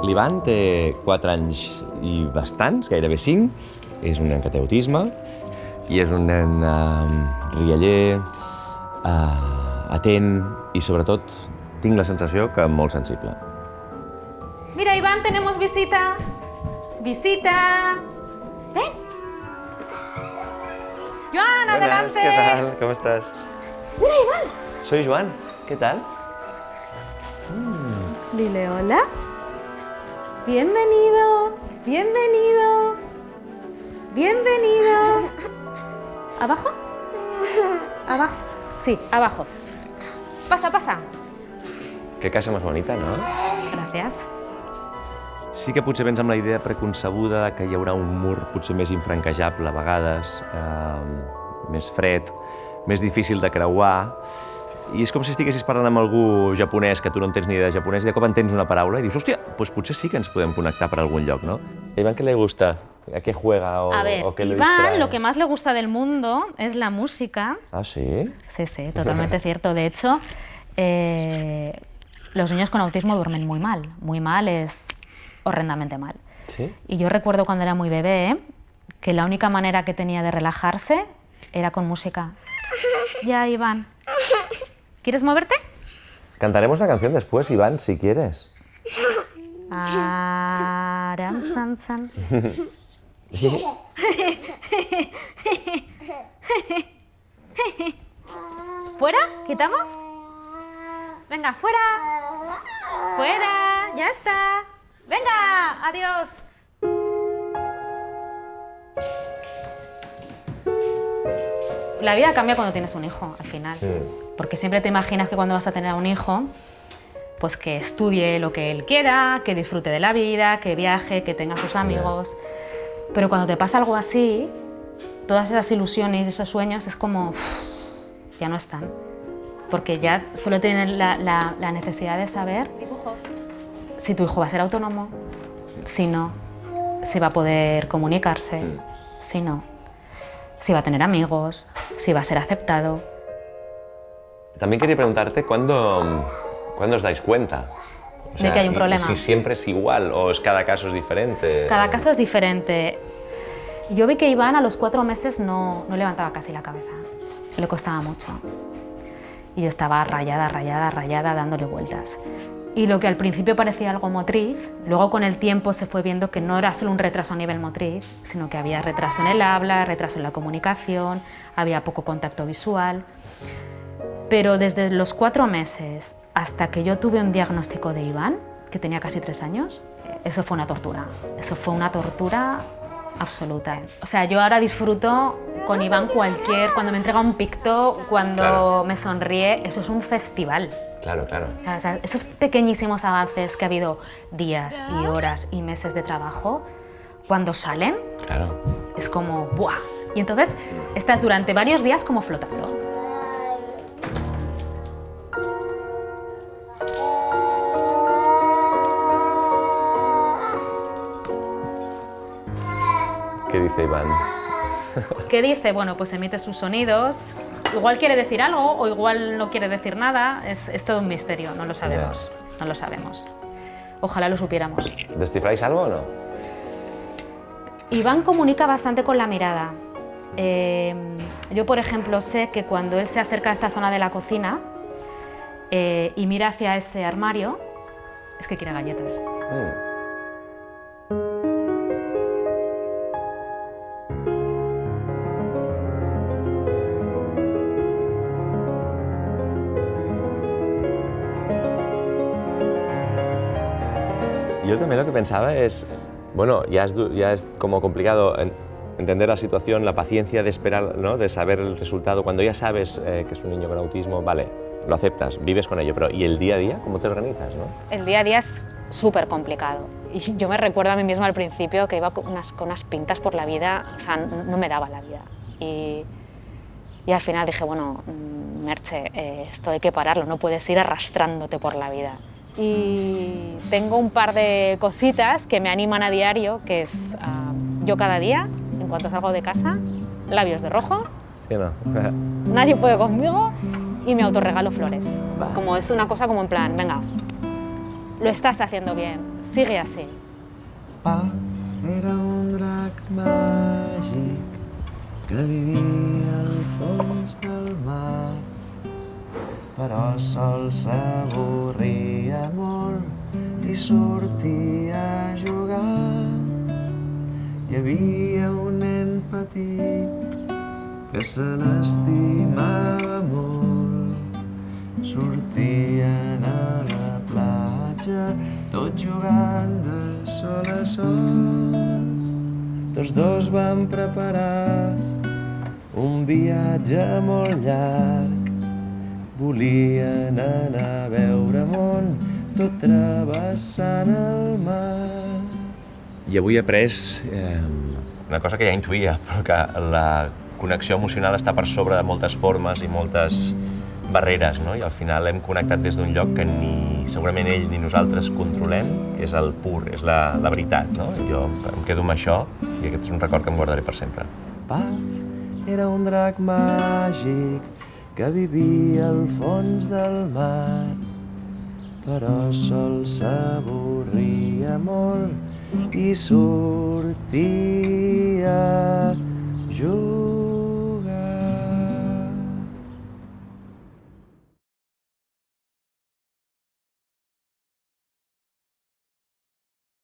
L'Ivan té 4 anys i bastants, gairebé 5, és un nen que té autisme i és un nen rialler, atent i sobretot tinc la sensació que molt sensible. Mira, Iván, tenemos visita. Visita. Ven. Joan, adelante. ¿Qué tal? ¿Cómo estás? Mira, Iván. Soy Joan. ¿Qué tal? Dile hola. Bienvenido. Bienvenido. Bienvenido. ¿Abajo? Abajo. Sí, abajo. Pasa, pasa. Qué casa más bonita, no? Gracias. Sí que potser vens amb la idea preconcebuda que hi haurà un mur potser més infranquejable a vegades, més fred, més difícil de creuar. I és com si estiguessis parlant amb algú japonès que tu no entens ni idea de japonès i de cop entens una paraula y dius, hòstia, pues potser sí que ens podem connectar per algun lloc, ¿no? ¿A Iván qué le gusta? ¿A qué juega o, A ver, o qué le Iván distrae? lo que más le gusta del mundo es la música. Ah, ¿sí? Sí, sí, totalmente cierto. De hecho, los niños con autismo duermen muy mal. Muy mal es horrendamente mal. ¿Sí? Y yo recuerdo cuando era muy bebé que la única manera que tenía de relajarse era con música. Ya, Iván. ¿Quieres moverte? Cantaremos la canción después, Iván, si quieres. Aram, san, san. ¿Fuera? ¿Quitamos? Venga, fuera. Fuera, ya está. Venga, adiós. La vida cambia cuando tienes un hijo, al final. Sí. Porque siempre te imaginas que cuando vas a tener un hijo, pues que estudie lo que él quiera, que disfrute de la vida, que viaje, que tenga sus amigos. Pero cuando te pasa algo así, todas esas ilusiones y esos sueños es como, ya no están. Porque ya solo tienen la necesidad de saber si tu hijo va a ser autónomo, si no, si va a poder comunicarse, si no, si va a tener amigos, si va a ser aceptado. También quería preguntarte, ¿cuándo os dais cuenta? O sea, de que hay un problema. Si siempre es igual o cada caso es diferente. Cada caso es diferente. Yo vi que Iván a los 4 meses no levantaba casi la cabeza. Le costaba mucho. Y yo estaba rayada, rayada, rayada, dándole vueltas. Y lo que al principio parecía algo motriz, luego con el tiempo se fue viendo que no era solo un retraso a nivel motriz, sino que había retraso en el habla, retraso en la comunicación, había poco contacto visual. Pero desde los 4 meses hasta que yo tuve un diagnóstico de Iván, que tenía casi 3 años, eso fue una tortura. Eso fue una tortura absoluta. O sea, yo ahora disfruto con Iván cuando me entrega un picto, cuando me sonríe, eso es un festival. Claro, claro. O sea, esos pequeñísimos avances que ha habido días y horas y meses de trabajo, cuando salen, Claro. es como ¡buah! Y entonces estás durante varios días como flotando. ¿Qué dice Iván? ¿Qué dice? Bueno, pues emite sus sonidos. Igual quiere decir algo o igual no quiere decir nada. Es todo un misterio, no lo sabemos. No lo sabemos. Ojalá lo supiéramos. ¿Descifráis algo o no? Iván comunica bastante con la mirada. Yo, por ejemplo, sé que cuando él se acerca a esta zona de la cocina y mira hacia ese armario, es que quiere galletas. Yo también lo que pensaba es, bueno, ya es como complicado entender la situación, la paciencia de esperar, ¿no? De saber el resultado. Cuando ya sabes que es un niño con autismo, vale, lo aceptas, vives con ello, pero ¿y el día a día? ¿Cómo te organizas, no? El día a día es súper complicado. Y yo me recuerdo a mí misma al principio que iba con unas pintas por la vida, o sea, no me daba la vida. Y al final dije, bueno, Merche, esto hay que pararlo, no puedes ir arrastrándote por la vida. y tengo un par de cositas que me animan a diario, que es yo cada día, en cuanto salgo de casa, labios de rojo, Sí o no? nadie puede conmigo y me autorregalo flores. Como es una cosa como en plan, venga, lo estás haciendo bien, sigue así. Paf era un drac màgic que vivia al fons del mar, però sol s'avorria molt i sortia a jugar. Hi havia un nen petit que se n'estimava molt. Sortien a la platja, tots jugant de sol a sol. Tots dos van preparar un viatge molt llarg. Volien anar a veure món, tot travessant el mar. I avui he après una cosa que ja intuïa, però que la connexió emocional està per sobre de moltes formes i moltes barreres, no? I al final hem connectat des d'un lloc que ni segurament ell ni nosaltres controlem, que és el pur, és la veritat, no? Jo em quedo amb això i aquest és un record que em guardaré per sempre. Paf era un drac màgic que vivia al fons del mar, però sol s'avorria molt i sortia